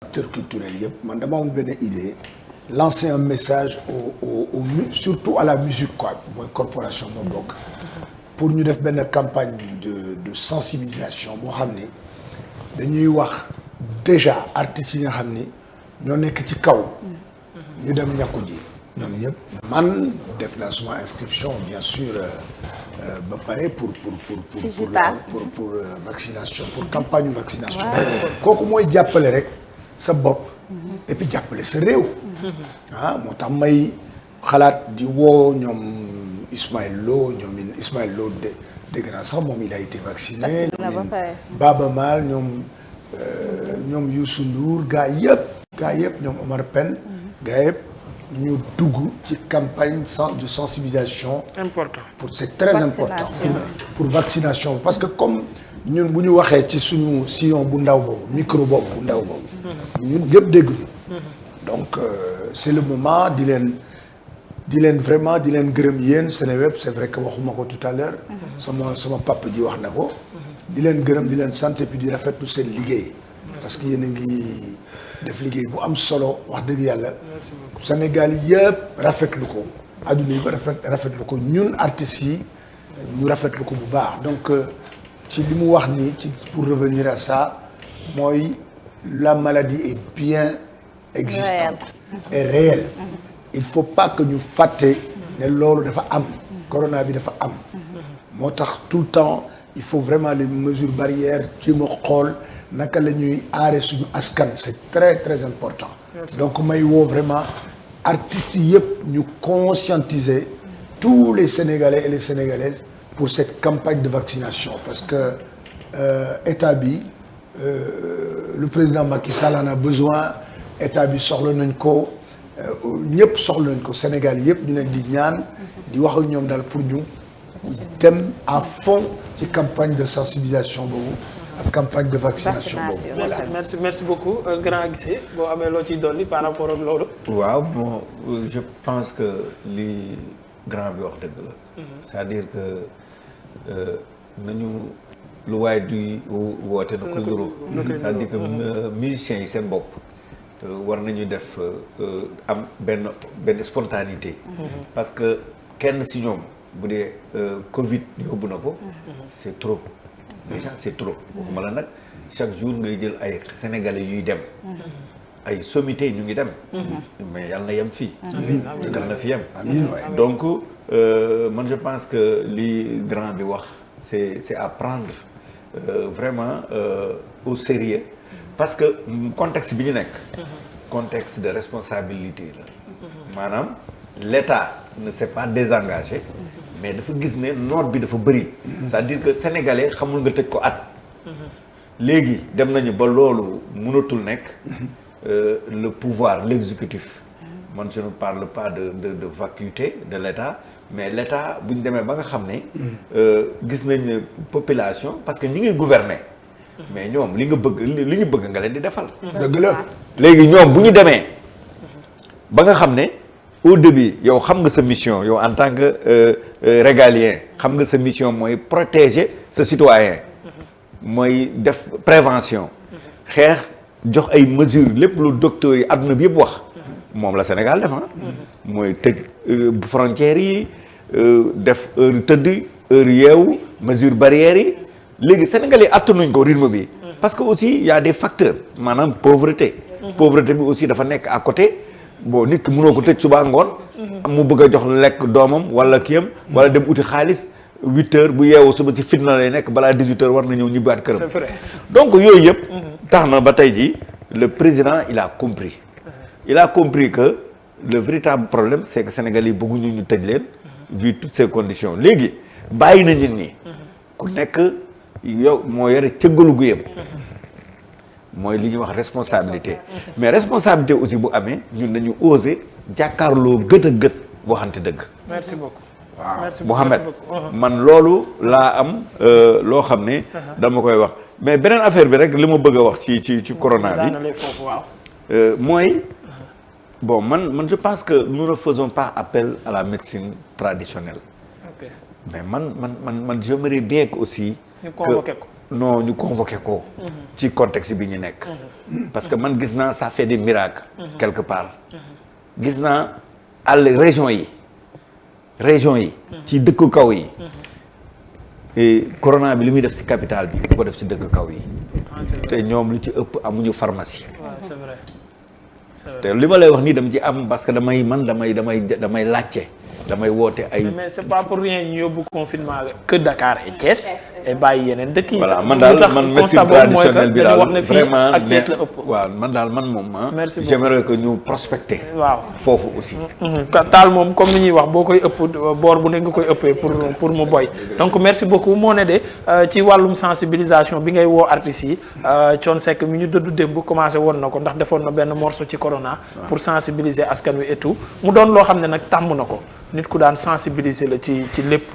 acteurs culturels yëpp man dama am benn idée lancer un message surtout à la musique quoi mooy corporation moo bokk pour ñu def benn campagne de sensibilisation boo xam ni dañuy wax déjà artistes yi nga xam ni ñoo nekk ci kaw ñu dem ñàkku ji ñoom ñëpp man def naa suma inscription bien sûr ba pare pour vaccination pour campagne vaccination kooku mooy jàppale rek sa bopp et puis jàppale sa réew moo tax may xalaat di woo ñoom Ismaël Lo dégg naa sax moom il a été vacciné Baba Maal ñoom Youssou Ndour gaa yëpp ñoom Omar Pène gaa yëpp ñu dugg ci campagne de sensibilisation c'est très important pour vaccination parce que comme ñun bu ñu waxee ci suñu sillon bu ndaw boobu micro boobu bu ndaw boobu ñun ñëpp dégguñu donc c'est le moment di leen vraiment di leen gërëm yéen Seneweb c'est vrai que waxuma ko tout à l'heure sama papa ji wax na ko di leen gërëm di leen sant et puis di rafetlu seen liggéey parce que yéen a ngi def liggéey bu am solo wax dëgg yàlla Sénégal yëpp rafetlu ko adduna yi ba rafetlu ko ñun artistes yi ñu rafetlu ko bu baax donc ci li mu wax nii ci pour revenir à ça mooy la maladie est bien existante et réelle il faut pas que ñu fàtte ne loolu dafa am corona bi dafa am moo tax tout le temps il faut vraiment les mesures barrières ci ma xool naka la ñuy aare suñu askan c'est très très important donc may woo vraiment artistes yëpp ñu conscientiser tous les Sénégalais et les Sénégalaises pour cette campagne de vaccination parce que état bi le président Macky Sall en a besoin état bi soxla nañ ko ñëpp soxla nañ ko Sénégal yëpp dinañ di ñaan di wax ak ñoom daal pour ñu dem à fond ci campagne de sensibilisation boobu ak campagne de vaccination boobu. voilà merci beaucoup grand Guissé boo amee loo ciy dolli par rapport ak loolu. waaw bon je pense que li grand bi wax dëgg la. c'est-à-dire que nañu lu waay di woote na ko yoro c'est-à-dire que musiciens yi seen bopp war nañu def am benn spontanéité. parce que kenn si ñoom bu dee Covid yóbbu na ko. c'est trop. déjà c'est trop waxuma la nag chaque jour ngay jël ay sénégalais yuy dem ay sommité ñu ngi dem mais yàlla na yem fii yàlla na fi yem donc man je pense que li grand bi wax c'est à prendre vraiment au sérieux parce que contexte bi ñu nekk contexte de responsabilité la maanaam l'État ne s'est pas désengagé mais dafa gis ne noot bi dafa bëri c'est-à-dire que sénégalais xamul nga tëj ko at léegi dem nañu ba loolu mënatul nekk le pouvoir l'exécutif man je ne parle pas de vacuité de l'État mais l'État bu ñu demee ba nga xam ne gis nañ ne population parce que ñi ngi gouverner mais ñoom li ñu bëgg nga leen di defal dëgg la léegi ñoom bu ñu demee ba nga xam ne au début yow xam nga sa mission yow en tant que régalien xam nga sa mission mooy protéger sa citoyen mooy def prévention xeex jox ay mesures lépp lu docteur yi adduna bi yëpp wax moom la Sénégal def mooy tëj frontières yi def heure tëdd heure yeewu mesures barrières yi léegi Sénégal yi attanuñ ko rythme bi parce que aussi y a des facteurs maanaam pauvreté bi aussi dafa nekk à côté bon nit ki mënoo ko tëj suba ngoon mu bëgg a jox lekk doomam wala kiyam wala dem uti xaalis 8h bu yeewu suba ci fitna lay nekk balaa 18h war na ñëw ñibbaat këram. c'est vrai. donc yooyu yëpp tax na ba tey jii le président il a compris que le véritable problème c'est que Sénégalais yi bëgguñu ñu tëj leen vu toutes ces conditions léegi bàyyi na nit ñi ku nekk yow moo yore cëggalu gu yem mooy li ñuy wax responsabilité mais responsabilité aussi bu amee ñun dañu oser jàkkaarloo gët a gët waxante dëgg. merci beaucoup. waaw Mouhamed man loolu laa am loo xam ne dama koy wax mais beneen affaire bi rek li ma bëgg a wax ci corona bi mooy bon man je pense que nous ne faisons pas appel à la médecine traditionnelle. ok mais man j'aimerais bien que aussi. ñu convoqué ko non ñu convoqué ko. ci contexte bi ñu nekk. parce que man gis naa ça fait des miracles. quelque part. gis naa région yi. ci dëkk kaw yi. et corona bi li muy def ci capitale bi bu ko def ci dëkk kaw yi. te ñoom lu ci ëpp amuñu pharmacie. waaw c'est vrai. te li ma lay wax nii dama ci am parce que damay laajte. damay woote ay. mais c'est pas pour rien ñu yóbbu confinement que Dakar et Thiès. et bàyyi yeneen dëkk yi. voilà man daal man médecine traditionnelle bi daal vraiment ak Thiès la ëpp. waaw man daal moom merci beaucoup j'aimerais que ñu prospecter. waaw foofu aussi. taal moom comme ni ñuy wax boo koy ëpp boor bu ne nga koy ëppee pour mu boy. donc merci beaucoup moo ne de ci wàllum sensibilisation bi ngay woo artistes yi Thione Seck mi ñu dëddu démb commencé woon na ko ndax defoon na benn morceau ci corona. pour sensibiliser askan wi et tout mu doon loo xam ne nag tàmm na ko. nit ku daan sensibiliser la ci lépp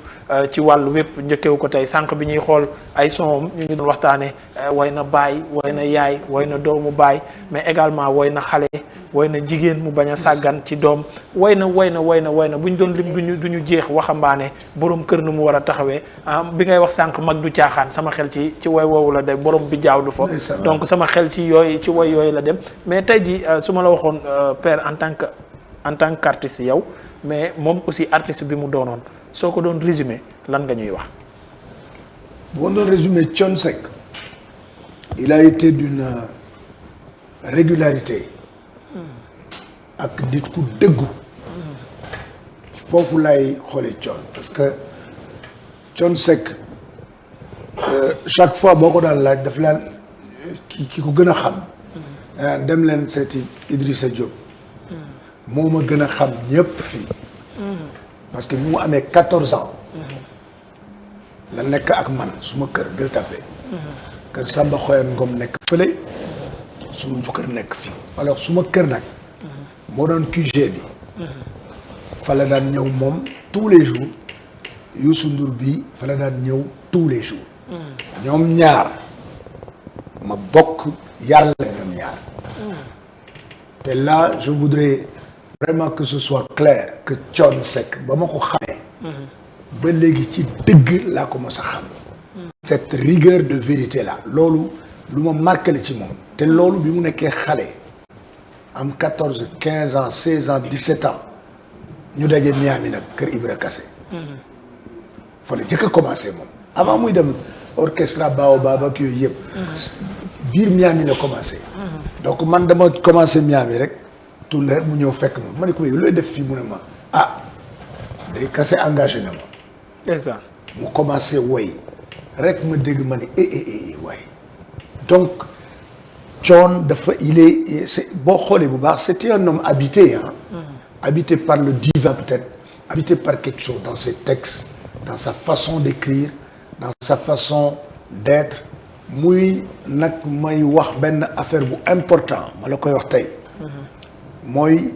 ci wàllu wépp njëkkewu ko tey sànq bi ñuy xool ay son ñu ngi doon waxtaane way na baay way na yaay way na doomu baay mais également way na xale way na jigéen mu bañ a sàggan ci doom way na bu ñu doon lim du ñu jeex waxambaane borom kër nu mu war a taxawee bi ngay wax sànq mag du caaxaan sama xel ci way woowu la dem borom bi jaaw du fa donc sama xel ci way yooyu la dem mais tey ji su ma la waxoon père en tant qu'artiste yow mais moom aussi artiste bi mu doonoon soo ko doon résumé lan nga ñuy wax. boo doon résumé Thione Seck il a été d'une régularité ak nit ku dëggu foofu lay xoolee Thione parce que Thione Seck chaque fois boo ko daan laaj daf laan ki ko gën a xam dem leen seeti Idrissa Diop moo ma gën a xam ñëpp fii parce que bi mu amee 14 ans la nekk ak man suma kër Gueule Tapée kër Samba Xoyan Ngom nekk fële suma kër nekk fii alors suma kër nag moo doon QG bi fa la daan ñëw moom tous les jours Youssou Ndour bi fa la daan ñëw tous les jours ñoom ñaar ma bokk yàlla ñoom ñaar te là je voudrais vraiment que ce soit clair que Thione Seck ba ma ko xamee ba léegi ci dëgg laa ko mos a xam cette rigueur de vérité là loolu lu ma marqué la ci moom te loolu bi mu nekkee xale am 14 15 ans 16 ans 17 ans ñu daje Miami nag kër Ibra Kassé fa la jëkk a commencé moom avant muy dem orchestre Baobab ak yooyu yëpp biir Miami la commencé donc man dama commencé Miami rek tourné rek mu ñëw fekk ma ne ko yow looy def fii mu ne ma day Kassé engagé na ma c'est ça mu commencé woy rek ma dégg ma ne waay donc Thione dafa boo xoolee bu baax c'était un homme habité habité par le divin peut-être habité par quelque chose dans ses textes dans sa façon d'écrire dans sa façon d'être muy nag may wax benn affaire bu important ma la koy wax tey mooy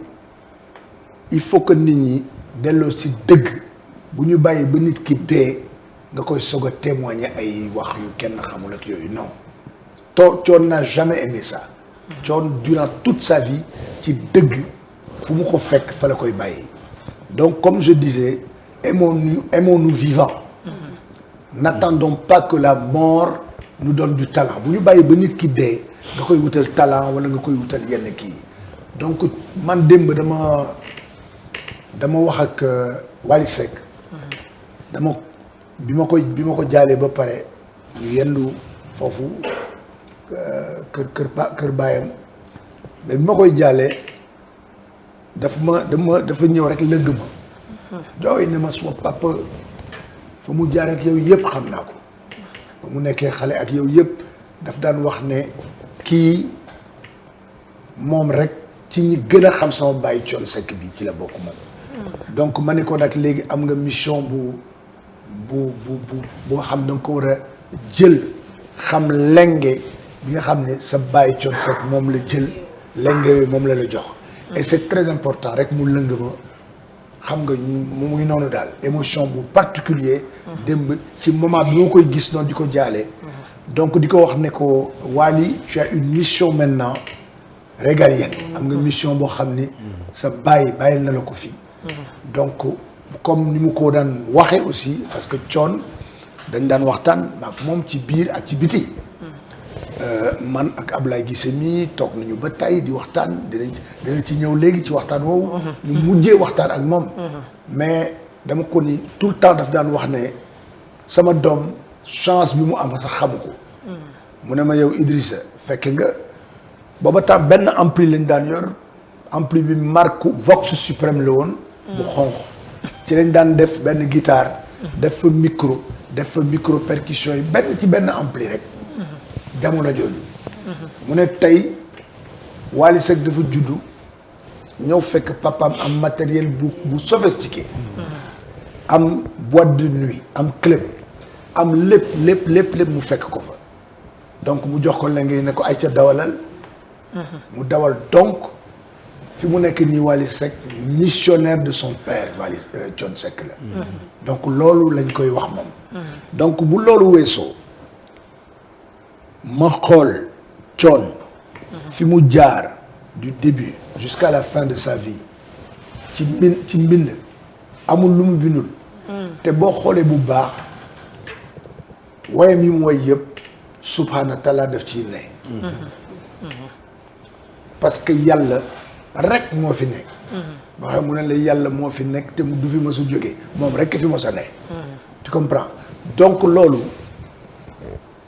il faut que nit ñi delloo si dëgg bu ñu bàyyi ba nit ki dee nga koy soog a témoigner ay wax yu kenn xamul ak yooyu non Thione n'a jamais aimé ça Thione durant toute sa vie ci dëgg fu mu ko fekk fa la koy bàyyi donc comme je disais aimons-nous vivants n'attendons pas que la mort nous donne du talent bu ñu bàyyi ba nit ki dee nga koy wutal talent wala nga koy wutal yenn kii donc man démb dama wax ak Wally Seck bi ma ko jaalee ba pare ñu yendu foofu kër baayam mais bi ma koy jaalee dafa ñëw rek lëgg ma jooy ne ma suma papa fa mu jaar ak yow yëpp xam naa ko ba mu nekkee xale ak yow yëpp daf daan wax ne kii moom rek ci ñi gën a xam sama bàyyi Thione Seck bi ci la bokk moom donc ma ne ko nag léegi am nga mission bu nga xam da nga ko war a jël xam lenge bi nga xam ne sa bàyyi Thione Seck moom la jël lenge yooyu moom la jox et c'est très important rek mu lëng ma xam nga mu ngi noonu daal émotion bu particulier démb ci moment bi moo koy gis noonu di ko jaalee donc di ko wax ne ko Wally tu as une mission maintenant régalienne am nga mission boo xam ni sa bàyyi na la ko fii donc comme ni mu ko daan waxee aussi parce que Thione dañ daan waxtaan ak moom ci biir ak ci biti. Man ak Ablaye Guissé mi toog nañu ba tey di waxtaan dinañ ci ñëw léegi ci waxtaan woowu. ñu mujjee waxtaan ak moom. mais dama ko ni tout le temps daf daan wax ne sama doom chance bi mu am sax xamu ko. mu ne ma yow Idrissa fekk nga booba temps benn ampli lañ daan yor ampli bi marque Vox Suprême la woon. bu xonq ci lañ daan def benn guitare. def fa micro percussion yi benn ampli rek. jamono jooju. mu ne tey Wally Seck dafa juddu ñëw fekk papaam am matériel bu sophistiqué. am boîte de nuit am club am lépp mu fekk ko fa. donc mu jox ko la ngay ne ko ay ca dawalal. mu dawal donc fi mu nekk nii Wally Seck missionnaire de son père Wally Thione Seck la. donc loolu lañ koy wax moom. donc bu loolu weesoo. ma xool Thione fi mu jaar du début jusqu'à la fin de sa vie ci mbind amul lu mu bindul te boo xoolee bu baax wayam yi mu way yëpp subhaana taala def ci ne parce que yàlla rek moo fi nekk waxee mu ne la yàlla moo fi nekk te du fi ma su jógee moom rek fi ma sa ne tu comprends donc loolu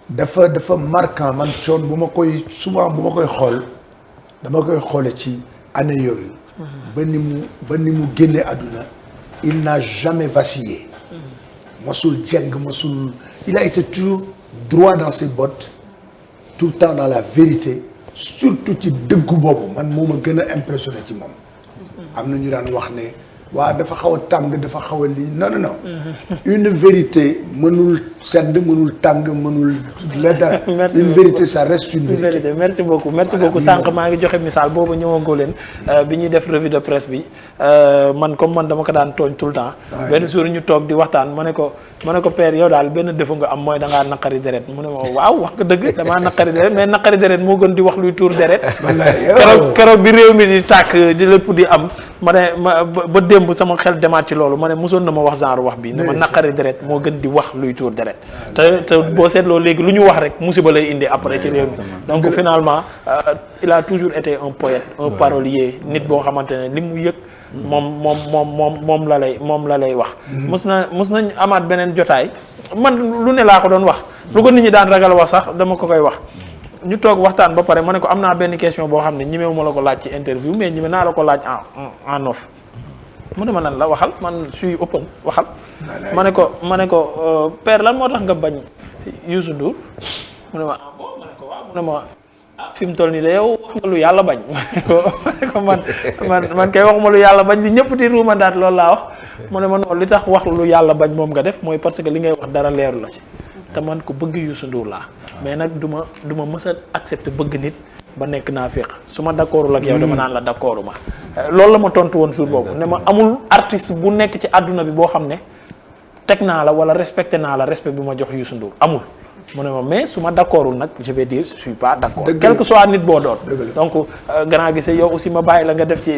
dafa marquant man Thione bu ma koy xool dama koy xoole ci année yooyu ba ni mu génnee àdduna il n'a jamais vacillé mosul jeng il a été toujours droit dans ses bottes tout le temps dans la vérité surtout ci dëggu boobu man moo ma gën a impressionné ci moom am na ñu daan wax ne waaw dafa xaw a tàng dafa xaw a lii non une vérité mënul sedd mënul tàng mënul la dara une vérité ça reste une vérité. merci beaucoup sànq maa ngi joxe misaal boobu ñëwagoo leen bi ñuy def revue de presse bi man dama ko daan tooñ tout le temps benn jour ñu toog di waxtaan ma ne ko père yow daal benn défaut nga am mooy da ngaa naqari deret mu ne ma waaw wax nga dëgg damaa naqari deret mais naqari deret moo gën di wax luy tuur deret keroog bi réew mi di tàkk di lépp di am ma ne ba démb sama xel demaat ci loolu ma ne mosoon na ma wax genre wax bi ne ma naqari deret moo gën di wax luy tuur deret te boo seetloo léegi lu ñu wax rek musiba lay indi après ci réew mi donc finalement il a toujours été un poète un parolier nit boo xamante ne li mu yëg moom la lay wax mos nañ amaat beneen jotaay man lu ne laa ko doon wax lu ko nit ñi daan ragal wax sax dama ko koy wax ñu toog waxtaan ba pare ma ne ko am naa benn question boo xam ne ñemewu ma la ko laaj ci interview mais ñeme naa la ko laaj en off mu ne ma nan la waxal man suis open waxal ma ne ko père lan moo tax nga bañ Youssou Ndour mu ne ma bon ma ne ko waaw mu ne ma fi mu toll nii de yow wax nga lu yàlla bañ ma ne ko man kay waxuma lu yàlla bañ li ñëpp di ruumandaat loolu laa wax mu ne ma noonu li tax wax lu yàlla bañ moom nga def mooy parce que li ngay wax dara leeru la ci te man ko bëgg Youssou Ndour laa mais nag du ma mës a accepter bëgg nit ba nekk naa féq su ma d'accordul ak yow dama naan la d'accordu ma loolu la ma tontu woon jour boobu ne ma amul artiste bu nekk ci àdduna bi boo xam ne teg naa la wala respecté naa la respect bi ma jox Youssou Ndour amul mu ne ma mais su ma d'accordul nag je vais dire je suis pas d'accord quel que soit nit boo doon donc grand Guissé yow aussi ma bàyyi la nga def ci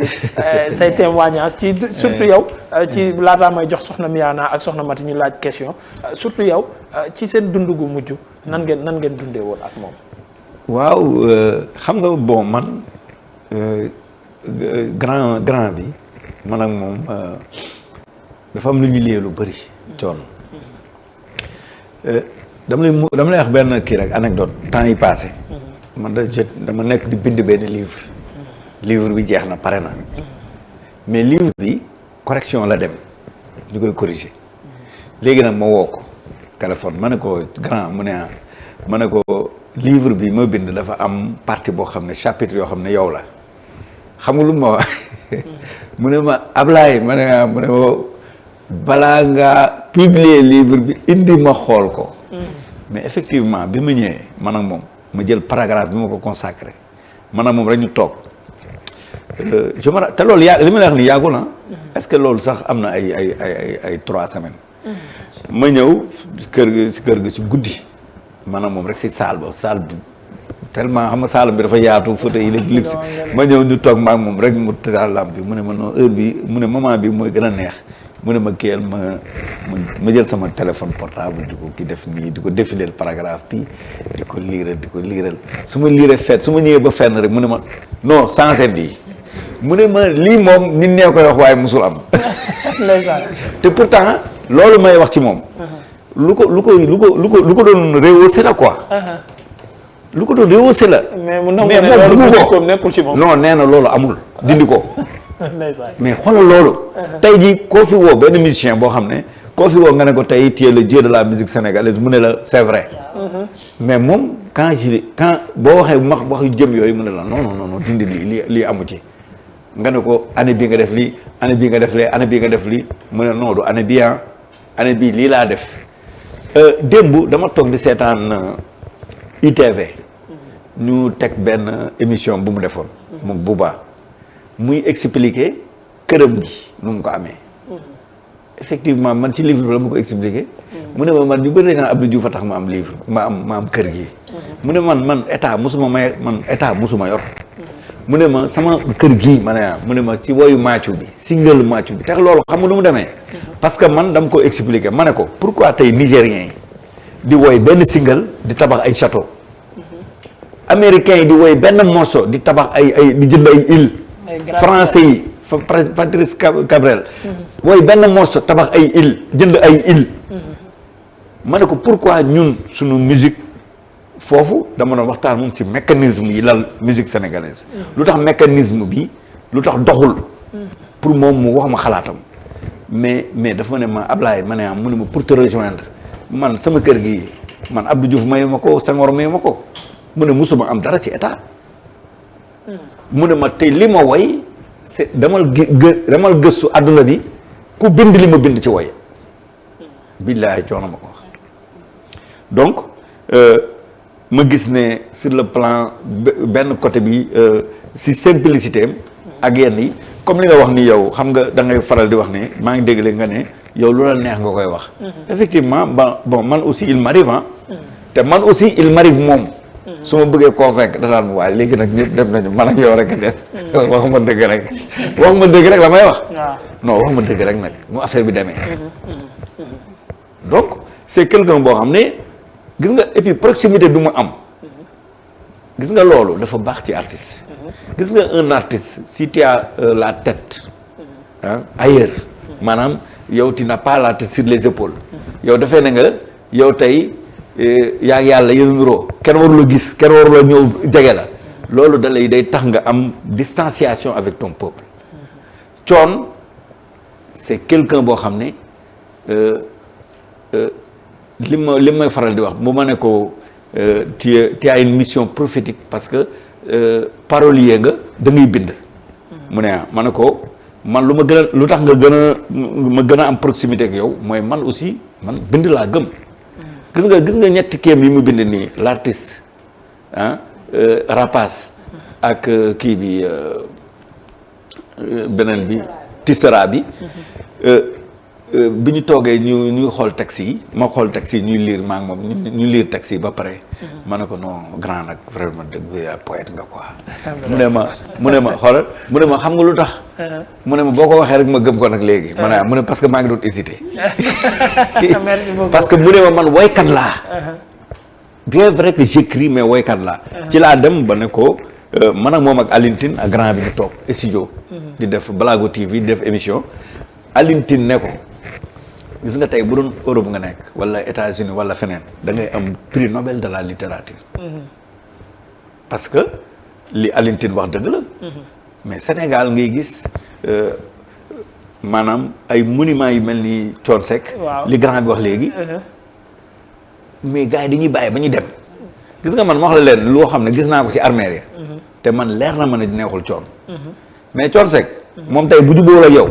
say témoignages ci surtout yow ci laataa may jox soxna Miana ak soxna Mati ñu laaj question surtout yow ci seen dund gu mujj nan ngeen dundee woon ak moom waaw xam nga bon man grand bi man ak moom dafa am lu ñu liyee lu bëri Thione dama lay wax benn kii rek anecdote temps yi passé man dama nekk di bind benn livre bi jeex na pare na mais livre bi correction la dem ñu koy corriger léegi nag ma woo ko téléphone ma ne ko grand mu ne ma ne ko livre bi ma bind dafa am partie boo xam ne chapitre yoo xam ne yow la xam nga lu ma wax mu ne ma Ablaye mu ne balaa ngaa publier livre bi indi ma xool ko mais effectivement bi ma ñëwee man ak moom ma jël paragraphe bi ma ko consacré man ak moom rek ñu toog te loolu li ma la wax ni yàggul na est-ce que loolu sax am na ay 3 semaines ma ñëw si kër ga ci guddi maanaam moom rek si salle bi tellement xam nga salle bi dafa yaatu fauteuil yi luxe ma ñëw ñu toog maag moom rek mu taal lampe bi mu ne ma non heure bi mu ne moment bi mooy gën a neex mu ne ma kiyal ma jël sama téléphone portable di ko ki def nii di ko défiler paragraphe bi di ko liiral su ma liiree su ma ñëwee ba fenn rek mu ne ma non sans yi mu ne ma lii moom nit ñee koy wax waaye musul am te pourtant loolu may wax ci moom lu ko doon rehaussé la quoi lu ko doon rehaussé la mais moom bëggu ko nekkul ci moom non nee na loolu amul dindi ko mais xoolal loolu tey jii koo fi woo benn musicien boo xam ne koo fi woo nga ne ko tey tu es le dieu de la musique sénégalaise mu ne la c'est vrai mais moom quand boo waxee wax yu jëm yooyu mu ne la non dindi lii amu ci nga ne ko année bii nga def lii année bii nga def lee année bii nga def lii mu ne non du année bii année bii lii laa def démb dama toog di seetaan ITV ñu teg benn émission bu mu defoon moom Bouba muy expliquer këram gi nu mu ko amee effectivement man ci livre bi la mu ko expliquer mu ne ma man ñu bëri naa Abdou Diouf a tax ma am livre ma am kër gi mu ne man état musuma yor mu ne ma sama kër gii ma ne mu ne ma ci woyu maacu bi single maacu bi tax loolu xam nga nu mu demee parce que man dama ko expliquer ma ne ko pourquoi tey nigériens yi di woy benn single di tabax ay château américains yi di woy benn morceau di tabax ay di jënd ay île français yi Patrice Cabrel woy benn morceau tabax ay île jënd ay île ma ne ko pourquoi ñun suñu musique foofu dama doon waxtaan moom ci mécanisme yi lal musique sénégalaise lu tax mécanisme bi lu tax doxul pour moom mu wax ma xalaatam mais dafa ma ne ma Ablaye ma ne mu ne ma pour te rejoindre man sama kër gi man Abdou Diouf mayu ma ko Senghor mayu ma ko mu ne musuma am dara ci état mu ne ma tey li ma woy c'est damal gëstu àdduna bi ku bind li ma bind ci woy billaay coono ma ko wax donc ma gis ne sur le plan benn côté bi si simplicité am ak yenn yi comme li nga wax ni yow xam nga da ngay faral di wax ne maa ngi dégg nga ne yow lu la neex nga koy wax effectivement bon man aussi il m'arrive te man aussi il m'arrive moom su ma bëggee convaincre da daan waaye léegi nag ñëpp dem nañu man ak yow rek a des wax ma dëgg rek la may wax non wax ma dëgg rek nag mu affaire bi demee donc c'est quelqu'un boo xam ne gis nga et puis proximité bi mu am gis nga loolu dafa baax ci artiste gis nga un artiste si tu as la tête ailleurs maanaam yow tu n'as pas la tête sur les épaules yow dafay ne nga yow tey yaa ngi yàlla yéen nuroo kenn warula gis kenn warula ñëw jege la loolu da lay day tax nga am distanciation avec ton peuple Thione c'est quelqu'un boo xam ne li may faral di wax bu ma ne ko tu as une mission prophétique parce que parolier nga da ngay bind mu ne ma ne ko man lu tax ma gën a am proximité ak yow mooy man aussi man bind laa gëm gis nga ñetti kéem yi mu bind nii l'artiste Rapace ak kii bi beneen bi Tissera bi bi ñu toogee ñu xool texte yi ma xool texte yi ñuy lire maa ngi moom ñu lire texte yi ba pare ma ne ko non grand nag vraiment dëgg poète nga quoi mu ne ma xoolal mu ne ma xam nga lu tax mu ne ma boo ko waxee rek ma gëm ko nag léegi mu ne parce que maa ngi doon hésiter merci beaucoup parce que mu ne ma man woykat laa bien vrai que j'écris mais woykat laa ci laa dem ba ne ko man ak moom ak Alioune Tine ak grand bi ñu toog studio di def Balago TV di def émission Alioune Tine ne ko gis nga tey bu doon Europe nga nekk wala États-Unis wala feneen da ngay am prix Nobel de la littérature parce que li Alioune Tine wax dëgg la mais Sénégal ngay gis maanaam ay monuments yu mel ni Thione Seck li grand bi wax léegi mais gars yi dañuy bàyyi ba ñu dem gis nga man ma wax la leen loo xam ne gis naa ko ci armée te man leer na ma ne neexul Thione mais Thione Seck moom tey bu jubóo la yow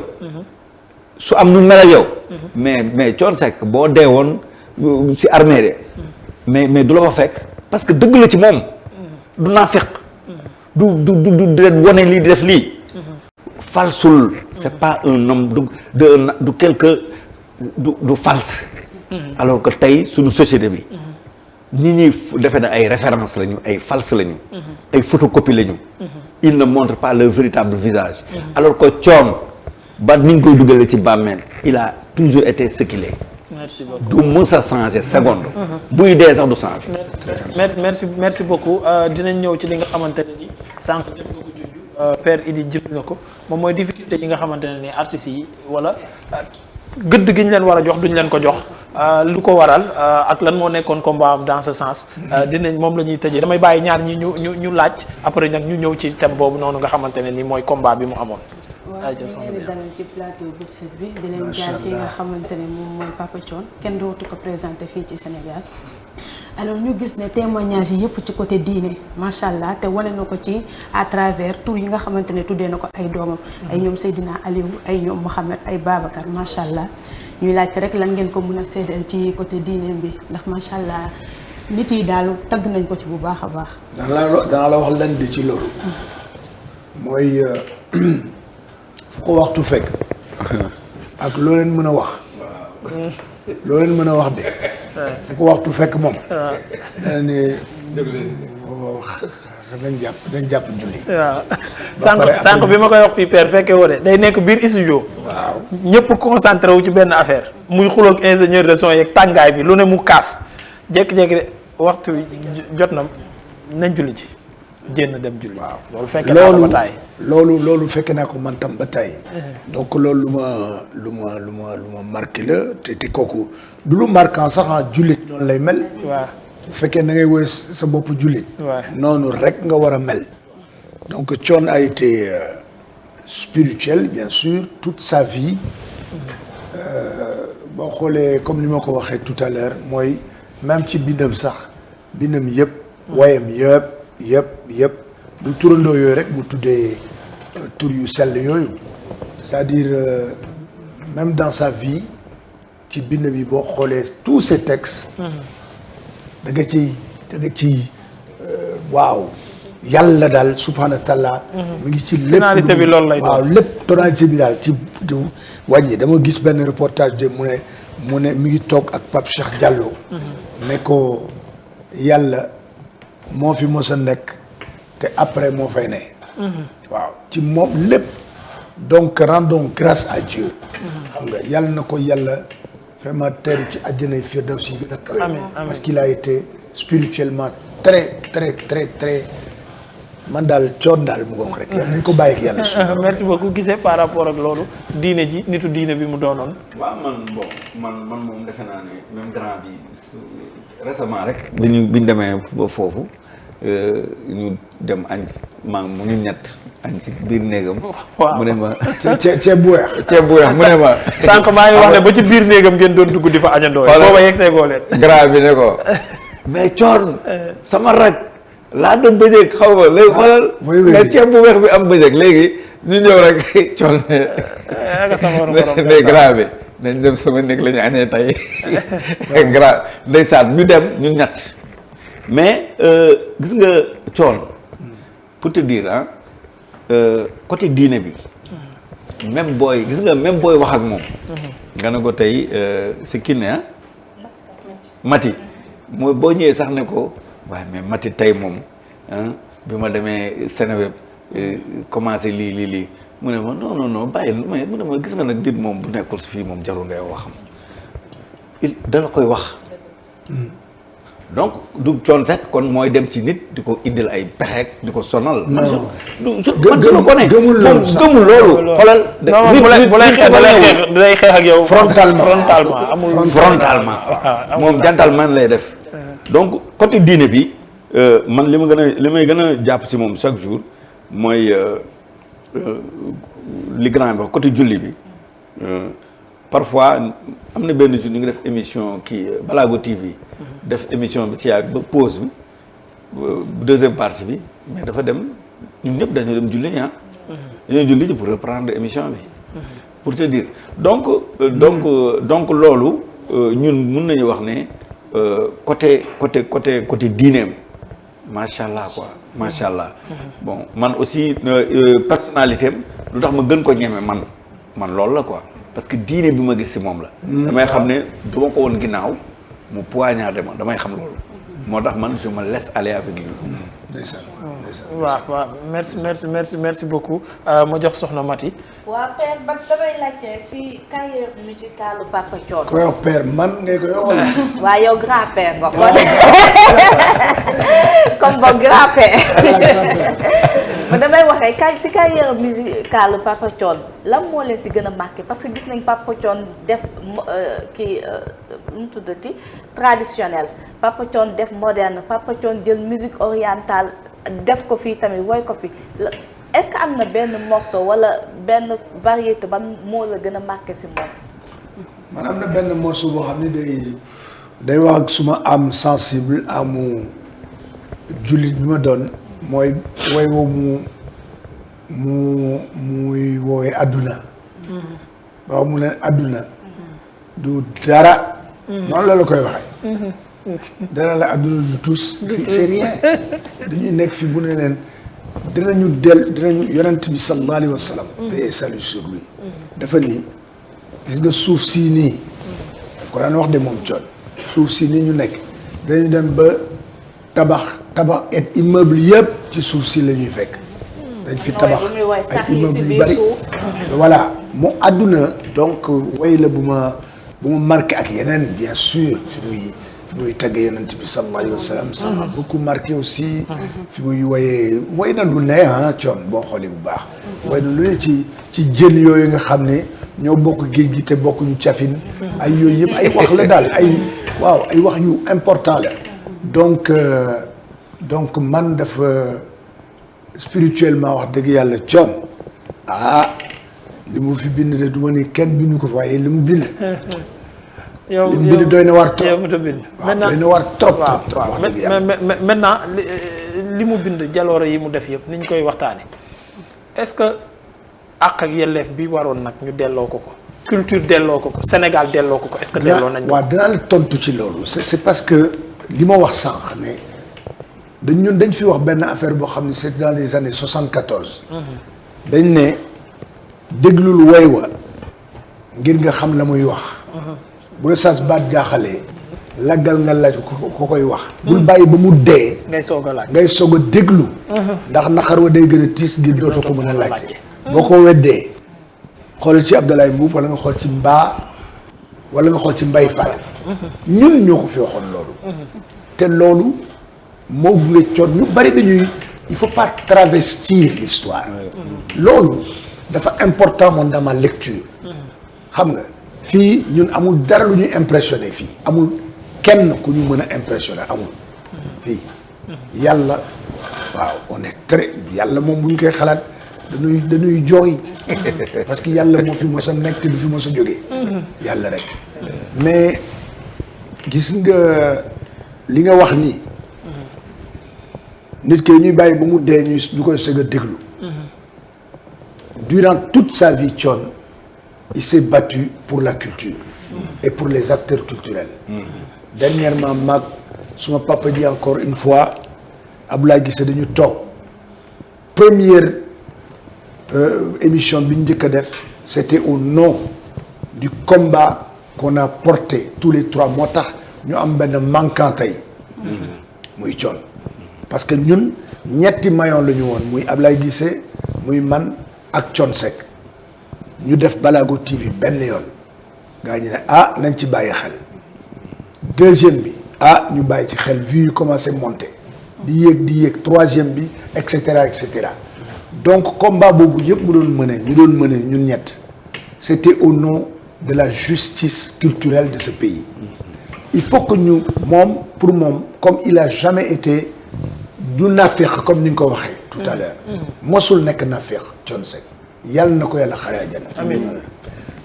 su am nu mel ak yow mais Thione Seck boo dee woon si armée mais du la fa fekk parce que dëgg la ci moom du naa fekk du wone lii di def lii falsul c'est pas un homme du quelque du false alors que tey suñu société bi ñi ñuy defe na ay référence lañu ay false lañu ay photocopie lañu ils ne montrent pas leur véritable visage alors que Thione ba ni ñu koy dugalee ci bàmmeel il a toujours été ce qu'il est. merci beaucoup du mës a changer seconde. buy dee sax du changer. merci beaucoup dinañ ñëw ci li nga xamante ne ni sànq jot nga ko junj Père Idy junj nga ko moom mooy difficulté yi nga xamante ne ni artistes yi wala gëdd gi ñu leen war a jox duñ leen ko jox lu ko waral ak lan moo nekkoon combat am dans ce sens dinañ moom la ñuy tëjee damay bàyyi ñaar ñi ñu laaj après nag ñu ñëw ci thème boobu noonu nga xamante ne ni mooy combat bi mu amoon. waaw ñu leen di dalal ci plateau Bët Set bi di leen jaar ki nga xamante ne moom mooy Papa Thione kenn dootu ko présenté fii ci Sénégal alors ñu gis ne témoignage yi yëpp ci côté diine macha allah te wane na ko ci à travers tur yi nga xamante ne tuddee na ko ay doomam ay ñoom Seydina Aliou ay ñoom Mohamed ay Babacar macha allah ñuy laajte rek lan ngeen ko mën a seedeel ci côté diine bi ndax macha allah nit yi daal tagg nañ ko ci bu baax a baax. danaa la wax lan di ci loolu mooy fu ko waxtu fekk ak loo leen mën a wax loo leen mën a wax de fu ko waxtu fekk moom dana ne dañ jàpp julli waaw sànq bi ma koy wax fii Père fekkee woo de day nekk biir studio waaw ñëpp concentré wu ci benn affaire muy xuloog ingénieur de son yeeg tàngaay bi lu ne mu kaas jékki-jékki de waxtu jot na nañ julli ci jénn dem julli. waaw loolu fekkee naa ko ba taay. loolu fekkee naa ko man tam ba taay. donc loolu lu ma marqué la te kooku du lu marquant sax jullit noonu lay mel. waaw bu fekkee da ngay wër sa bopp jullit. waaw noonu rek nga war a mel. donc Thione a été spirituel bien sûr toute sa vie. boo xoolee comme ni ma ko waxee tout à l'heure mooy même ci bindam sax bindam yëpp. wayam yëpp du turandoo yooyu rek mu tuddee tur yu sell yooyu c'est-à-dire même dans sa vie ci bind bi boo xoolee tous ces textes da nga ci waaw yàlla daal subhanahu wa taala mu ngi ci lépp finalité bi loolu lay doon waaw lépp tonalité bi daal ci wàññi dama gis benn reportage de mu ne mi ngi toog ak Pape Cheikh Diallo ne ko yàlla moo fi mos a nekk te après moo fay ne waaw ci moom lépp donc rendons grâce à Dieu xam nga yàlla na ko yàlla vraiment teeru ci àjjana firdawsi gën a kawe parce qu'il a été spirituellement très man daal Thione daal mu ngoog rek yàlla nañ ko bàyyi ak yàlla merci beaucoup gisee par rapport ak loolu diine ji nitu diine bi mu doonoon waaw man moom defe naa ne même grand bi récemment rek biñ demee ba foofu ñu dem añ mu ñu ñett añ ci biir néegam. waaw mu ne ma. ceeb bu weex mu ne ma. sànq maa ngi wax ne ba ci biir néegam ngeen doon dugg di fa añandoo. booba yegg see goo leen. grand bi ne ko mais Thione sama rak laa doon bëjëg xaw ma léegi xoolal. mais ceeb bu weex bi am bëjëg léegi ñu ñëw rek Thione. mais grand bi nañ dem sama néeg la ñu añee tey grand ndeysaan ñu dem ñu ñett. mais gis nga Thione pour te dire côté diine bi même booy gis nga même booy wax ak moom nga ne ko tey si kii ne Mati mooy boo ñëwee sax ne ko waaye mais Mati tey moom bi ma demee Seneweb commencé lii mu ne ma non bàyyi mais mu ne ma gis nga nag dit moom bu nekkul si fii moom jarul ngay waxam dala koy wax donc du Thione Seck kon mooy dem ci nit di ko indil ay pexeek di ko sonal. man su ma ko ne gëmul loolu. xoolal bu lay xeex day xeex ak yow. frontalement moom gentleman lay def. donc côté diine bi man li may gën a jàpp ci moom chaque jour mooy li grand bi wax côté julli bi parfois am na benn jour ñu ngi def émission kii Balago TV. def émission bi ci yàgg ba pause bi deuxième partie bi mais dafa dem ñun ñëpp dañoo dem julli dañoo julli ji pour reprendre émission bi. pour te dire donc loolu ñun mun nañu wax ne côté diineem macha allah quoi macha allah. bon man aussi personnalité am lu tax ma gën ko ñeme man loolu la quoi parce que diine bi ma gis si moom la. damay xam ne du ma ko woon ginnaaw. mu poignardé ma damay xam loolu moo tax man je me laisse aller avec lui waaw merci beaucoup ma jox soxna Mati. waa père ba damay laajte rek si carrière musicale Papa Thione. koy wax père man ngay koy wax. waa yow grand père nga ko. comme boog grand père. ma damay wax rek si carrière musicale Papa Thione lan moo leen si gën a marqué parce que gis nañ Papa Thione def nu mu tuddati traditionnel Papa Thione def moderne Papa Thione jël musique orientale def ko fii tamit woy ko fi est-ce que am na benn morceau wala benn variété ban moo la gën a marqué si moom. man am na benn morceau boo xam ne day wax ak suma am sensible amu jullit bi ma doon mooy woy woo muy woowee adduna. waaw mu ne adduna du dara. noonu la koy waxee. dara la adduna du tous. c'est rien dañuy nekk fi bu ne leen dinañu yonent bi sallallahu alayhi wa sallam. paix et salut sur lui. dafa nii gis nga suuf sii nii daf ko daan wax de moom Thione suuf sii nii ñu nekk dañu dem ba tabax et immeuble yëpp ci suuf si la ñuy fekk. dañ fi tabax ay immeuble yu bari. voilà mu àdduna donc way la bu ma marqué ak yeneen bien sûr fi muy tagge yonent bi sallallahu alayhi wa sallam. ça m'a beaucoup marqué aussi. fi muy way na lu ne Thione boo xoolee bu baax. way na lu ne ci jën yooyu nga xam ne ñoo bokk géej gi te bokkuñu cafin. ay yooyu yëpp ay wax la daal ay wax yu important la. donc man dafa spirituellement wax dëgg yàlla Thione li mu fi bind de du ma ne kenn bindu ko fa waaye li mu bind. yow li mu bind doy na war trop. yow doy na war trop wax dëgg yàlla. maintenant li mu bind jaloore yi mu def yëpp ni ñu koy waxtaane est-ce que àq ak yelleef bi waroon nag ñu delloo ko culture delloo ko Sénégal delloo ko est-ce que delloo nañ ko. waaw dinaa la tontu ci loolu c'est parce que li ma wax sànq ne dañ fi wax benn affaire boo xam ne c'est dans les années 74. dañ ne déglul woy wa ngir nga xam la muy wax. bu la sas baat jaaxalee laggal nga laaj ko koy wax. bul bàyyi ba mu dee. ngay soog a laaj ngay soog a déglu. ndax naqar wa day gën a tiis ngir dootoo ko mën a laajte. boo ko weddee xool ci Abdoulaye Mbuub wala nga xool ci Mbaa wala nga xool ci Mbay Fall. ñun ñoo ko fi waxoon loolu. te loolu moo gunge Thione ñu bari dañuy il faut pas travestir l'histoire. loolu dafa important moom dans ma lecture. xam nga fii ñun amul dara lu ñuy impressionné fii amul kenn ku ñu mën a impressionné amul fii yàlla waaw on est très yàlla moom bu ñu koy xalaat dañuy jooy parce que yàlla moo fi mos a nekk te du fi mos a jógee yàlla rek mais gis nga li nga wax nii nit ki ñuy bàyyi ba mu dee ñu koy sëg a déglu durant toute sa vie Thione il s'est battu pour la culture et pour les acteurs culturels. Dernièrement mag suma papa dit encore une fois Abdoulaye Guissé dañu toog première émission bi ñu njëkk a def c'était au nom du combat qu'on a porté tous les 3 moo tax ñu am benn manquant tey muy Thione parce que ñun ñetti maillon la ñu woon muy Abdoulaye Guissé muy man ak Thione Seck ñu def Balago TV benn yoon gaa ñu ne nañ ci bàyyi xel deuxième bi ñu bàyyi ci xel vues yu commencé monter di yéeg troisième bi et cetera donc combat boobu yëpp ñu doon mëne ñun ñett c'était au nom de la justice culturelle de ce pays il faut que ñu pour moom comme il a jamais été du naafeq comme ni nga ko waxee tout à l'heure mosul nekk naafeq Thione Seck yàlla na ko yàlla xare àjjana. amiin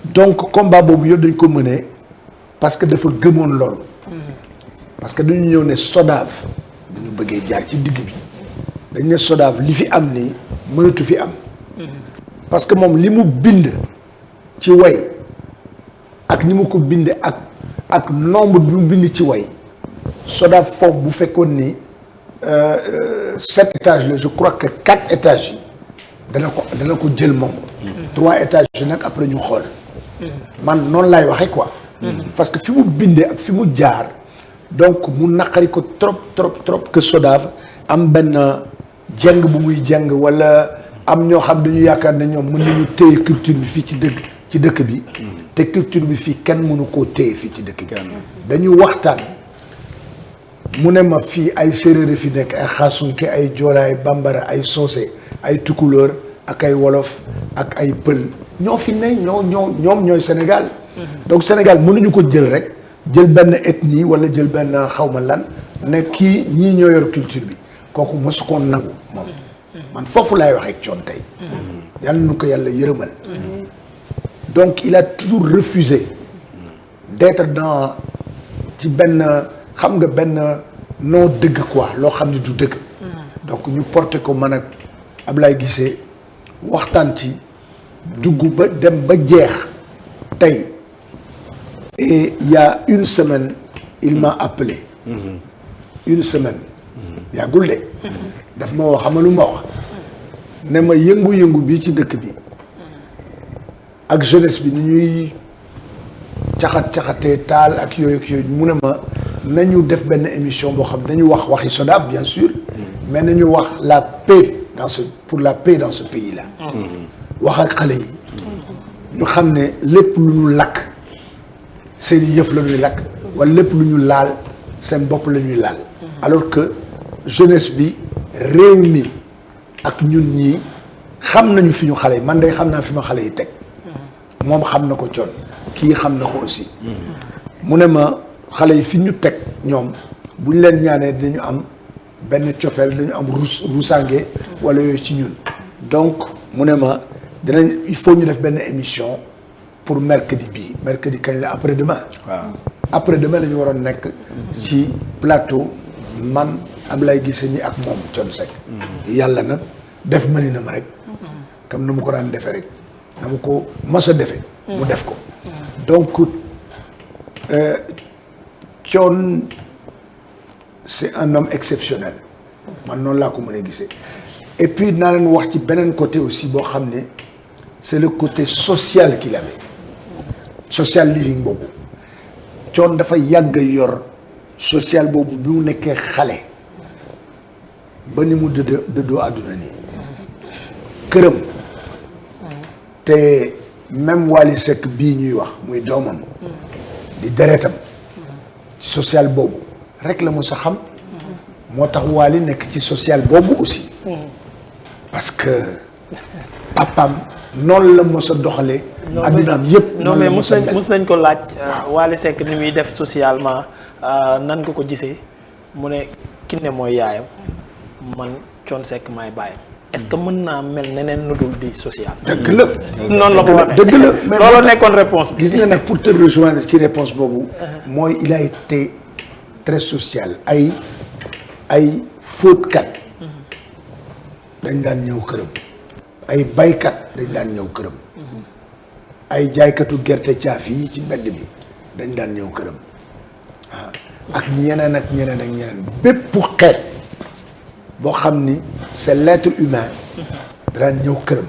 donc combat boobu yëpp dañ ko mënee parce que dafa gëmoon loolu. parce que dañu ñëw ne SODAV dañu bëggee jaar ci digg bi dañ ne SODAV li fi am nii mënatu fi am. parce que moom li mu bind ci way ak ni mu ko binde ak nombre bi mu bind ci way SODAV foofu bu fekkoon ni 7 étages la je crois que 4 étages yi. dana ko jël moom 3 étages nag après ñu xool man noonu laay waxee quoi parce que fi mu bindee ak fi mu jaar donc mu naqari ko trop que SODAV am benn jeng bu muy jeng wala am ñoo xam dañu yaakaar ne ñoom mën nañu téye culture bi fii ci dëkk bi te culture bi fii kenn mënu koo téye fii ci dëkk bi dañu waxtaan mu ne ma fii ay séeréer fi nekk ay xaasunke ay joola ay bambara ay soose ay tukulóor ak ay wolof ak ay pël ñoo fi ne ñoom ñooy Sénégal donc Sénégal mënuñu ko jël rek jël benn ethnie wala jël benn xawma lan ne kii ñii ñoo yor culture bi kooku mosu ko nangu moom man foofu laay waxee ak Thione tey yàlla nu ko yàlla yërëmal donc il a toujours refusé d'être dans ci benn xam nga benn non dëgg quoi loo xam ne du dëgg donc ñu porté ko man ak Ablaye Guissé waxtaan ci dugg ba dem ba jeex tey et il y a une semaine il m'a appelé une semaine yàggul de daf ma wax xamalu ma wax ne ma yëngu-yëngu bi ci dëkk bi ak jeunesse bi ni ñuy caxatee taal ak yooyu mu ne ma nañu def benn émission boo xam dañu wax waxi SODAV bien sûr mais nañu wax la paix pour la paix dans ce pays là wax ak xale yi ñu xam ne lépp lu ñu lakk seen i yëf la ñuy lakk wala lépp lu ñu laal seen bopp la ñuy laal alors que jeunesse bi réew mi ak ñun ñii xam nañu fi ñu xale yi man day xam naa fi ma xale yi teg moom xam na ko Thione kii xam na ko aussi mu ne ma xale yi fi ñu teg ñoom bu ñu leen ñaanee dañu am benn cofeel dañu am ruusange wala yooyu ci ñun donc mu ne ma dinañ il faut ñu def benn émission pour mercredi kañ la après demain après demain la ñu waroon nekk ci plateau man Ablaye Guissé ñi ak moom Thione Seck yàlla nag def mani na ma rek comme na mu ko daan defee rek na mu ko mos a defee mu def ko donc Thione c'est un homme exceptionnel man noonu laa ko mën a gisee et puis naa leen wax ci beneen côté aussi boo xam ne c'est le côté social qu'il avait social living boobu Thione dafa yàgg yor social boobu bi mu nekkee xale ba ni mu dëddoo àdduna nii këram te même Wally Seck bii ñuy wax muy doomam di deretam social boobu rek la mu sa xam moo tax Wally nekk ci social boobu aussi parce que papaam noonu la mos a doxalee addunaam yëpp non mais mus nañ ko laaj Wally Seck ni muy def socialement nan nga ko gisee mu ne Kiné mooy yaayam man Thione Seck maay baayam est-ce que mën naa mel neneen lu dul di social. dëgg la noonu la ko waxee dëgg la mais loolu nekkoon réponse bi. gis nga nag pour te rejoindre ci réponse boobu mooy il a été très social ay fóotkat dañ daan ñëw këram ay baykat dañ daan ñëw këram ay jaaykatu gerte caaf yi ci mbedd bi dañ daan ñëw këram ak ñeneen ak ñeneen bépp xeet boo xam ni c'est l'être humain daan ñëw këram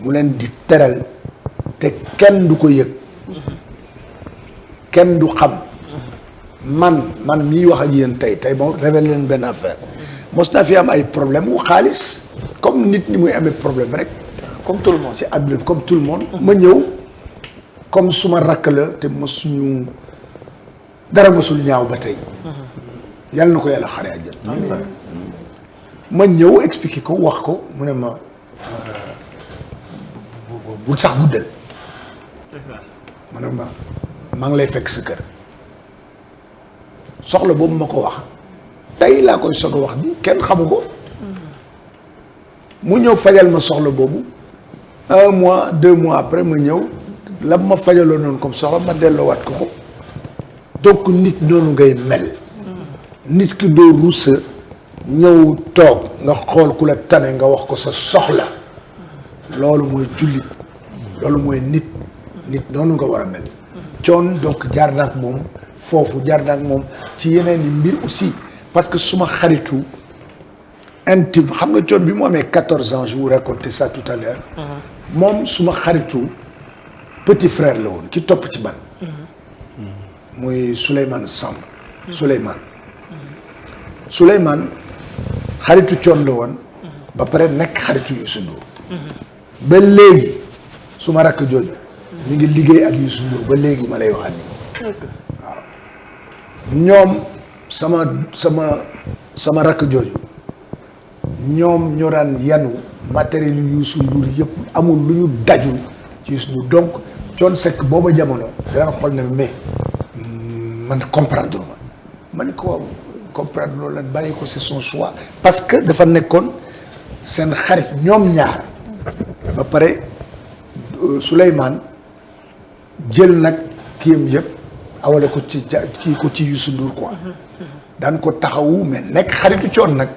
mu leen di teral te kenn du ko yëg kenn du xam man mii wax ak yéen tey moom révélé leen benn affaire mos naa fi am ay problème wu xaalis comme nit ñi muy amee problème rek comme tout le monde ci àdduna comme tout le monde ma ñëw comme suma rakk la te mosuñu dara mosul ñaaw ba tey yàlla na ko yàlla xare àjjana ma ñëw expliquer ko wax ko mu ne ma bul sax guddal mu ne ma maa ngi lay fekk sa kër soxla boobu ma ko wax tey laa koy soog a wax ni kenn xamu ko mu ñëw fajal ma soxla boobu 1 mois 2 mois après ma ñëw la ma fajaloo noonu comme soxla ma delloowaat ko donc nit noonu ngay mel nit ki doo ruusa ñëw toog nga xool ku la tane nga wax ko sa soxla loolu mooy jullit loolu mooy nit noonu nga war a mel Thione donc jaar na ak moom foofu jaar na ak moom ci yeneen i mbir aussi parce que suma xaritu intime xam nga Thione bi mu amee 14 ans je vous racontais ça tout à l'heure moom suma xaritu petit frère la woon ki topp ci man muy Souleymane Samb Souleymane xaritu Thione la woon ba pare nekk xaritu Youssou Ndour ba léegi suma rakk jooju mi ngi liggéey ak Youssou Ndour ba léegi ma lay waxal nii waaw ñoom sama rakk jooju ñoom ñoo daan yanu matériel yu Youssou Ndour yëpp amul lu ñu dajul ci Youssou Ndour donc Thione Seck booba jamono daan xool ne mais man comprendre ma ne ko waaw comprendre loolu lan bàyyi ko c'est son choix parce que dafa nekkoon seen xarit ñoom ñaar ba pare Souleymane jël nag kiyam yëpp awale ko ci kii ko ci Youssou Ndour quoi daan ko taxawu mais nekk xaritu Thione nag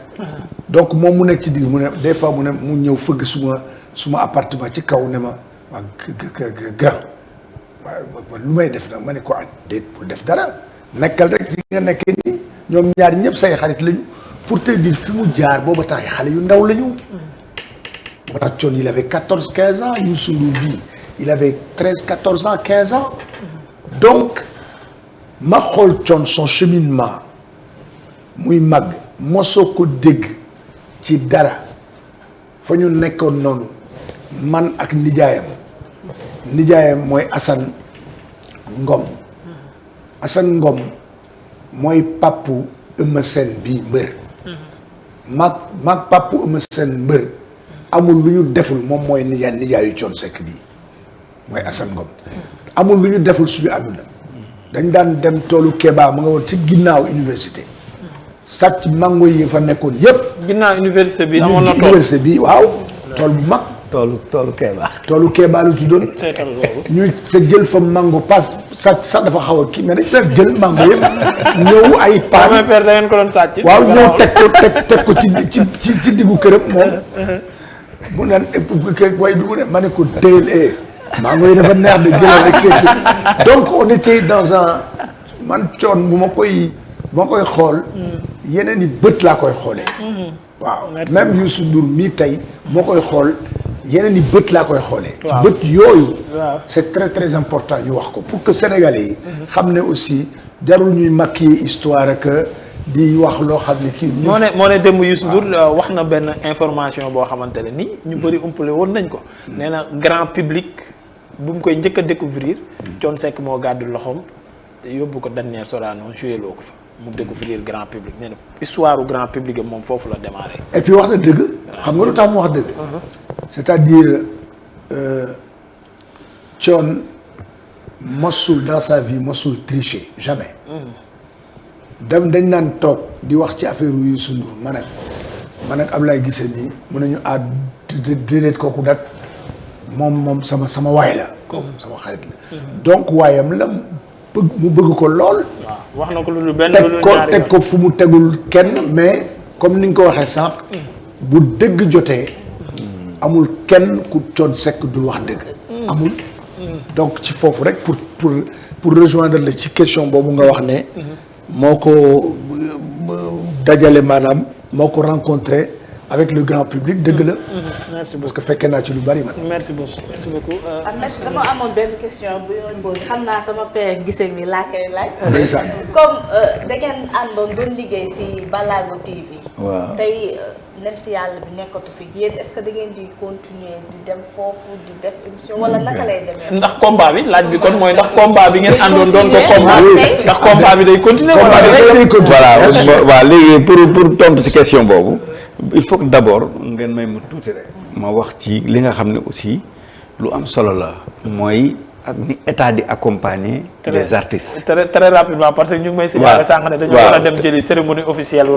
donc moom mu nekk ci digg mu ne des fois mu ñëw fëgg suma appartement ci kaw ne ma waa grand waaw lu may def nag ma ne ko déet pour def dara nekkal rek li nga nekkee nii ñoom ñaar ñëpp say xarit lañu pour te dire fi mu jaar booba tax xale yu ndaw lañu booba tax Thione il avait 14-15 ans Youssou Ndour bii il avait 13-14 ans 15 ans donc ma xool Thione son cheminement muy mag mosoo ko dégg ci dara fa ñu nekkoon noonu man ak nijaayam mooy Assane Ngom mooy pappu Eumeu Sène bii mbër maag pappu Eumeu Sène mbër amul lu ñu deful moom mooy nijaayu Thione Seck bii mooy Assane Ngom amul lu ñu deful suñu àdduna dañ daan dem toolu Kéba mu nga woon ci ginnaaw université sàcc mango yi fa nekkoon yëpp. ginnaaw université bi amoon na tool université bi waaw tool bu mag. toolu Kéba. toolu Kéba lu tuddoon. seetal loolu. ñu te jël fa mango pas sàcc sax dafa xaw a kii mais dañ daan jël mango yëpp ñëw ay paan. sama père da ngeen ko doon sàcc. waaw ñëw teg ko ci diggu këram moom. mu naan waaye du mu ne ma ne ko téyel mango yi dafa neex de jëlal rek donc on était dans un man Thione bu ma koy xool yeneen i bët laa koy xoolee waaw même Youssou Ndour mii tey moo koy xool yeneen i bët laa koy xoolee ci bët yooyu c'est très très important ñu wax ko pour que Sénégalais yi xam ne aussi jarul ñuy maquiller histoire ak di wax loo xam ne kii moo ne démb Youssou Ndour wax na benn information boo xamante ne ni ñu bëri umpale woon nañ ko nee na grand public bu mu koy njëkk a découvrir Thione Seck moo gàddu loxoom te yóbbu ko Daniel Sorano joué loo ko fa mu découvrir grand public nee na histoire grand public moom foofu la démarré. et puis wax na dëgg xam nga lu tax mu wax dëgg c'est-à-dire Thione mosul dans sa vie mosul tricher jamais dañ naan toog di wax ci affaire yu Youssou Ndour man ak Ablaye Guissé nii mun nañu déedéet kooku dat moom sama waay la kooku sama xarit la donc waayam la mu bëgg ko lool wax na ko lu benn teg ko fu mu tegul kenn mais comme ni nga ko waxee sànq bu dëgg jotee amul kenn ku Thione Seck dul wax dëgg amul donc ci foofu rek pour rejoindre la ci question boobu nga wax ne moo ko dajale maanaam moo ko rencontré avec le grand public dëgg la. merci beaucoup parce que fekkee naa ci lu bari man. merci beaucoup. dama amoon benn question bu ñu posé xam naa sama père Guissé mi laa koy laaj. ndeysaan. comme da ngeen àndoon doon liggéey si Ballago TV. waaw tey nem si yàlla bi nekkatu fi yéen est-ce que da ngeen di continuer di dem foofu di def émission wala naka lay demee. ndax combat bi laaj bi kon mooy ndax combat bi ngeen àndoon doon ko combat ndax combat bi day continuer wala day voilà waaw léegi pour tontu ci question boobu. il faut que d'abord ngeen may mu tuuti rek. ma wax ci li nga xam ne aussi lu am solo la mooy ak ni état di accompagner les artistes. très rapidement parce que ñu ngi may signaler sànq ne dañu war a dem jëli cérémonie officielle.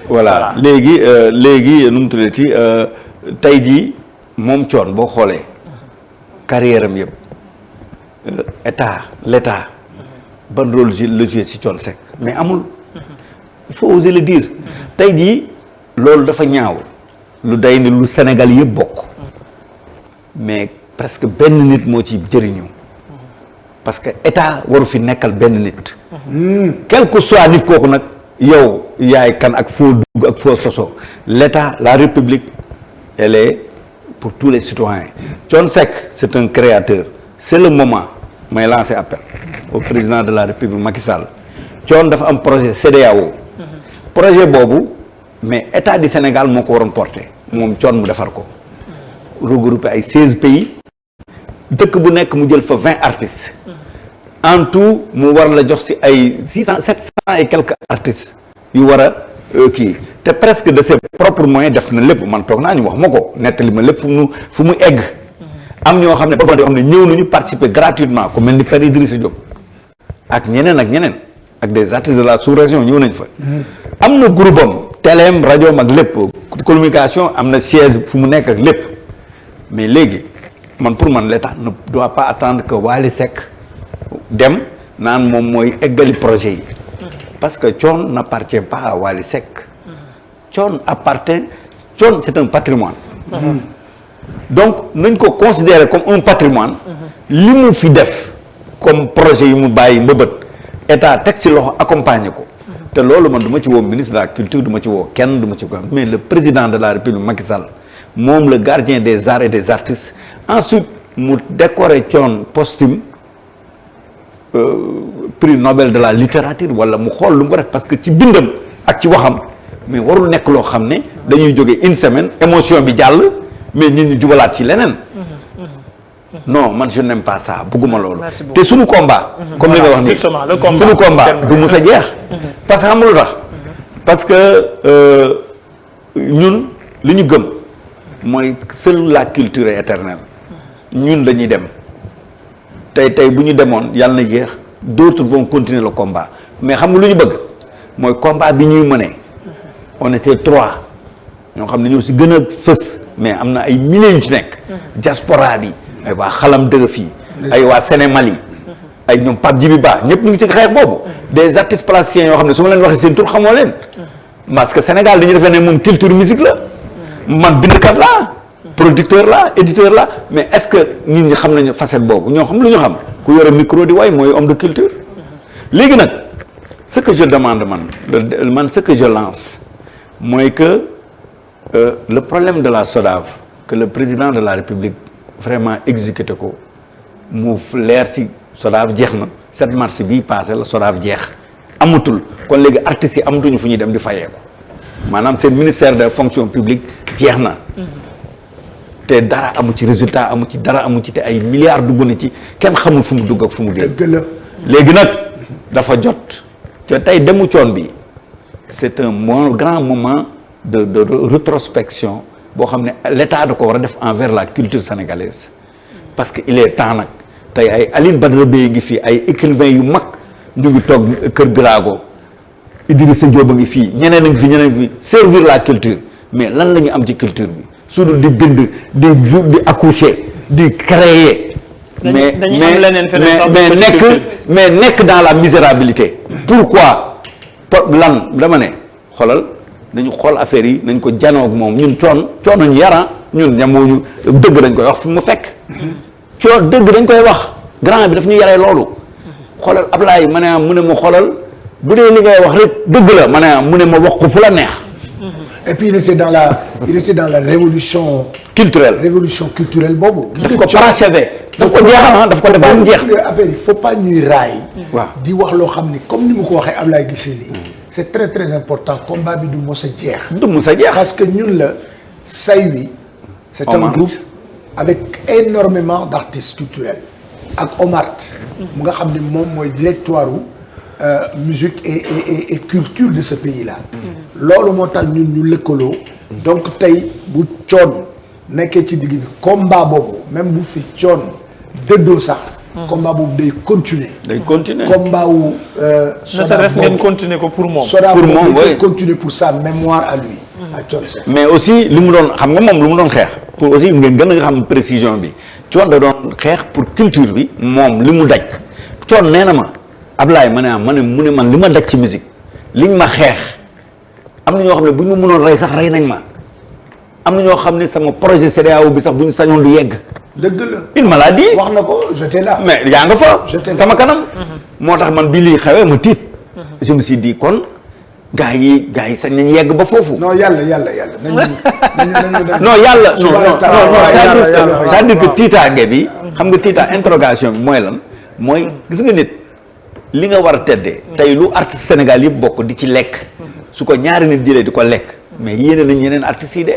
voilà léegi nu mu tuddati tey jii moom Thione boo xoolee carrière am yëpp l'état ban rôle la joué ci Thione Seck mais amul il faut oser le dire tey jii. loolu dafa ñaaw lu day ni lu Sénégal yëpp bokk mais presque benn nit moo ci jëriñu parce que état waru fi nekkal benn nit quel que soit nit kooku nag yow yaay kan ak foo dugg ak foo soso l'état la république elle est pour tous les citoyens Thione Seck c'est un créateur c'est le moment may lancer appel au président de la république Macky Sall Thione dafa am projet CEDEAO projet boobu mais état du Sénégal moo ko waroon porté moom Thione mu defar ko regroupé ay 16 pays dëkk bu nekk mu jël fa 20 artistes en tout mu war la jox ci ay 700 et quelques artistes yu war a kii te presque de ses propres moyens def na lépp man toog naa ñu wax ma ko nettali ma lépp fu mu egg am ñoo xam ne ba yoo xam ne ñëw nañu participer gratuitement ku mel ni Père Idrissa Diop ak ñeneen ak des artistes de la sous-région ñëw nañ fa am na groupe am téléem rajoom ak lépp communication am na siège fu mu nekk ak lépp mais léegi man pour man l'État ne doit pas attendre que Wally Seck dem naan moom mooy eggali projet yi parce que Thione n'appartient pas à Wally Seck Thione c'est un patrimoine donc nañ ko considérer comme un patrimoine li mu fi def comme projet yi mu bàyyi mbëbët état teg ci loxo accompagner ko te loolu man du ma ci woo ministre de la culture du ma ci woo kenn du ma ci ko mais le président de la république Macky Sall moom le gardien des arts et des artistes ensuite mu décorer Thione posthume prix Nobel de la littérature wala mu xool lu mu ko def parce que ci bindam ak ci waxam mais warul nekk loo xam ne dañuy jóge une semaine émotion bi jàll mais nit ñi jubalaat ci leneen non man je n'aime pas ça bëgguma loolu te suñu combat comme li nga wax nii suñu combat du mus a jeex parce que xam nga lu tax parce que ñun li ñu gëm mooy seule la culture est éternelle ñun dañuy dem tey bu ñu demoon yàlla na jeex d'autres vont continuer le combat mais xam nga lu ñu bëgg mooy combat bi ñuy mënee on était 3 ñoo xam ne ñoo si gën a fës mais am na ay milliers yu ci nekk diaspora bi ay waa xalam dëgg fii ay waa Sénémali ay ñoom Pape Djibi Ba ñëpp ñu ngi ci xeex boobu des artistes plasticiens yoo xam ne su ma leen waxee seen tur xamoo leen parce que Sénégal dañuy defee ne moom culture musique la man bindkat laa producteur la éditeur la mais est-ce que nit ñi xam nañu facette boobu ñoo xam lu ñu xam ku yore micro di way mooy homme de culture léegi nag ce que je demande man ce que je lance mooy que le problème de la SODAV que le président de la République vraiment exécuté ko mu leer ci SODAV jeex na 7 mars bii passé la SODAV jeex amatul kon léegi artistes yi amatuñu fu ñuy dem di fayeeku maanaam seen ministère de fonction publique jeex na te dara amu ci résultat amu ci dara amu ci te ay milliards dugg na ci kenn xamul fu mu dugg ak fu mu génn léegi nag dafa jot te tey demu Thione bi c'est un grand moment de rétrospection boo xam ne l'État da ko war a def envers la culture sénégalaise parce que il est temps nag tey ay Aline Badara Beye ngi fii ay écrivains yu mag ñu ngi toog Kër Birago Idrissa Diop a ngi fii ñeneen a ngi fi ñeneen a ngi fi servir la culture mais lan la ñu am ci culture bi su dul di bind di accoucher di créer mais nekk dans la misérabilité pourquoi lan dama ne xoolal nañu xool affaire yi nañ ko janoog moom ñun coono ñu yaran ñun ñamooñu dëgg dañ koy wax fu mu fekk dëgg dañ koy wax grand bi daf ñu yaree loolu xoolal Ablaye ma ne mu ne ma xoolal bu dee li ngay wax rek dëgg la ma ne mu ne ma wax ko fu la neex et puis il était dans la révolution culturelle boobu daf ko parachevé daf ko jeexal daf ko def ba mu jeex affaire yi faut pas ñuy raay waaw di wax loo xam ni comme ni mu ko waxee Ablaye gisee lii c'est très très important combat bi du mos a jeex parce que ñun la Saïwi c'est un groupe avec énormément d'artistes culturels ak Omart mu nga xam ne moom mooy directoire musique et culture de ce pays-là loolu moo tax ñun ñu lëkkaloo donc tey bu Thione nekkee ci digg bi combat boobu même bu fi Thione dëddoo sax combat boobu day continuer combat wu ne serait-ce ngeen continuer ko pour moom day continuer pour sa mémoire à lui à Thione Seck mais aussi li mu doon xam nga moom lu mu doon xeex pour aussi ngeen gën a xam précision bi Thione da doon xeex pour culture bi moom li mu daj Thione nee na ma Ablaye mu ne man li ma daj ci musique liñ ma xeex am na ñoo xam ne bu ñu mënoon rey sax rey nañ ma am na ñoo xam ne sama projet CEDEAO bi sax bu ñu sañoon du yegg dëgg la il m'a dit wax na ko j'étais là mais yaa nga fa sama kanam moo tax man bi lii xewee ma tiit je me suis dit kon gaa yi sañ nañ yegg ba foofu non yàlla non yàlla c'est-à-dire que tiitaange bi xam nga tiita interrogation bi mooy lan mooy gis nga nit li nga war a teddee tey lu artiste Sénégal yëpp bokk di ci lekk su ko ñaari nit jëlee di ko lekk mais yéene nañ yeneen artistes yi de.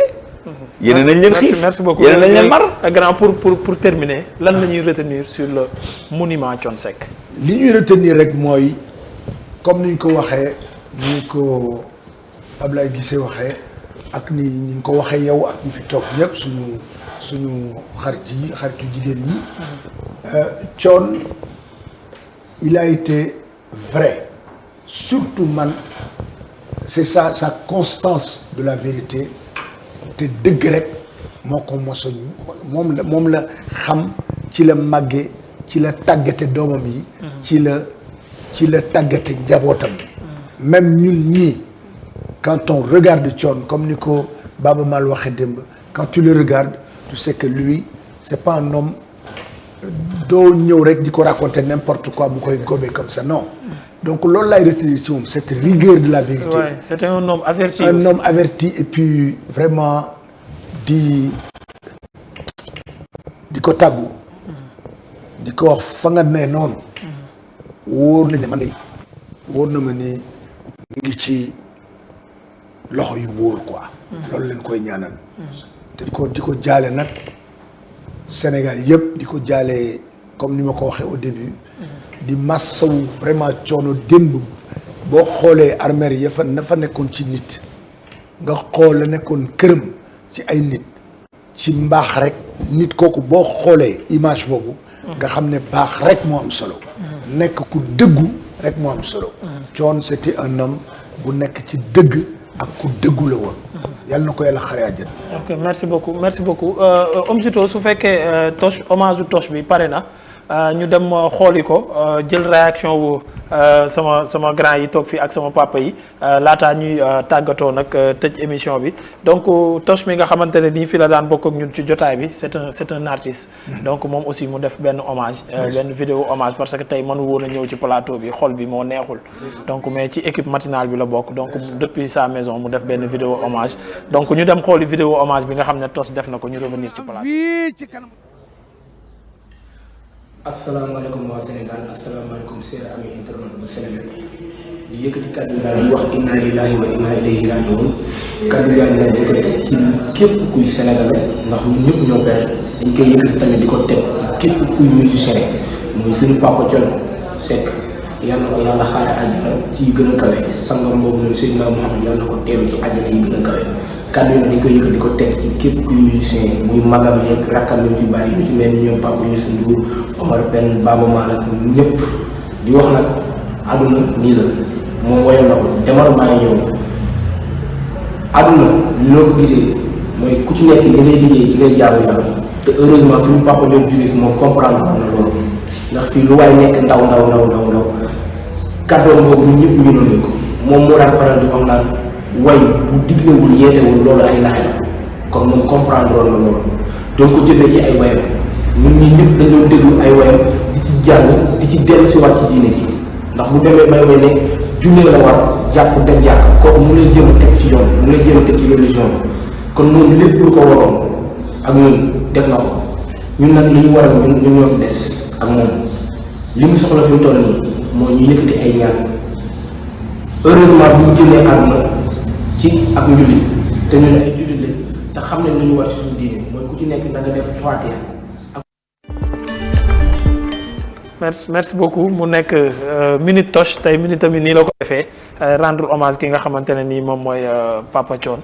yéene nañ leen xiif merci beaucoup yéene nañ leen mar. grand pour terminer lan la ñuy retenir sur le monument Thione Seck. li ñuy retenir rek mooy comme ni ñu ko waxee ni ñu ko Ablaye Guissé waxee ak ni ñu ko waxee yow ak ñi fi toog ñëpp suñu xaritu jigéen ñi. Thione il a été vrai surtout man c'est ça sa constance de la vérité te dëgg rek moo ko mosoñ moom la xam ci la màggee ci la tàggate doomam yi ci la tàggate njabootam même ñun ñii quand on regarde Thione comme ni ko Baba Mal waxee démb quand tu le regardes tu sais que lui c'est pas un homme doo ñëw rek di ko raconter n'importe quoi bu koy gommer comme ça non donc loolu laay retenir ci moom cette rigueur de la vérité. Ouais, c'était un homme averti. Un homme averti et puis vraiment di ko tàggu di ko wax fa nga ne noonu wóor na man de wóor na ma ni ngi ci loxo yu wóor quoi loolu leen koy ñaanal te di ko jaale nag Sénégal yëpp di ko jaale comme ni ma ko waxee au début di massawu vraiment coono démb boo xoolee armère ya fa na fa nekkoon ci nit nga xool la nekkoon këram ci ay nit ci mbaax rek nit kooku boo xoolee image boobu nga xam ne baax rek moo am solo nekk ku dëggu rek moo am solo Thione c'était un homme bu nekk ci dëgg ak ku dëggu la woon yàlla na ko yàlla xare àjjana. ok merci beaucoup Omzito su fekkee Toch hommage u Toch bi pare na ñu dem xooli ko jël réaction wu sama grand yi toog fii ak sama papa yi laataa ñuy tàggatoo nag tëj émission bi donc Toch mi nga xamante ne nii fi la daan bokk ak ñun ci jotaay bi c'est un artiste. donc moom aussi mu def benn hommage. benn vidéo hommage parce que tey mënu woon a ñëw ci plateau bi xol bi moo neexul. donc mais ci équipe matinale bi la bokk donc depuis sa maison mu def benn vidéo hommage donc ñu dem xooli vidéo hommage bi nga xam ne Toch def na ko ñu revenir ci plateau. asalaamaaleykum waa Sénégal asalaamaaleykum seen ami internet bu Sénégal di yëkkati kàddu daal di wax inna lillahi wa inna ilayhi rajiun kàddu yàlla nag dañ koy teg ci képp kuy sénégalais ndax ñun ñëpp ñoo perte dañ koy yëkkati tamit di ko teg ci képp kuy musicien muy suñu papa Thione Seck yàlla na ko yàlla xaare àjjana ci gën a kawe sangam boobu noonu Seydina Muhammad yàlla na ko teeru ci àjjana yi gën a kawe kàddu yi nag dañ koy yëkkati di ko teg ci képp kuy musicien muy magam yeeg rakkam yi ci bàyyi ñu ci mel ni ñoom Papa Youssou Ndour Omar Pène Baba Maal ak ñëpp di wax nag àdduna nii la moom woyoon na ko demal maa ngi ñëw àdduna loo ko gisee mooy ku ci nekk li ngay liggéey ci ngay jaamu yàlla te heureusement suñu papa Diop Diouf moom comprendre na loolu ndax fii lu waay nekk ndaw kàddoom boobu ñun ñëpp ñu doon ko moom moo daan faral di wax naan way bu diglewul yeetewul loolu ay naxe la kon moom comprendre na loolu donc ko jëfee ci ay wayam ñun ñi ñëpp dañ doon déglu ay wayam di ci jàng di ci dellu si waat ci diine ji ndax bu demee bay way ne junne la war jàpp def jàpp kooku mu lay jéem a teg ci yoon mu lay jéem a teg ci religion kon moom lépp lu ko waroon ak ñun def na ko ñun nag li ñu war a ñun ñoo fi des ak moom li mu soxla fi mu toll nii moo ñu yëkkati ay ñaan heureusement bu ñu génnee àdduna ci ak njullit te ñu ne ay jullit lañ te xam ne lu ñu war ci suñu diine mooy ku ci nekk na nga def Fatiha. merci beaucoup mu nekk minute Toch tey minute tamit nii la ko defee rendre hommage ki nga xamante ne nii moom mooy Papa Thione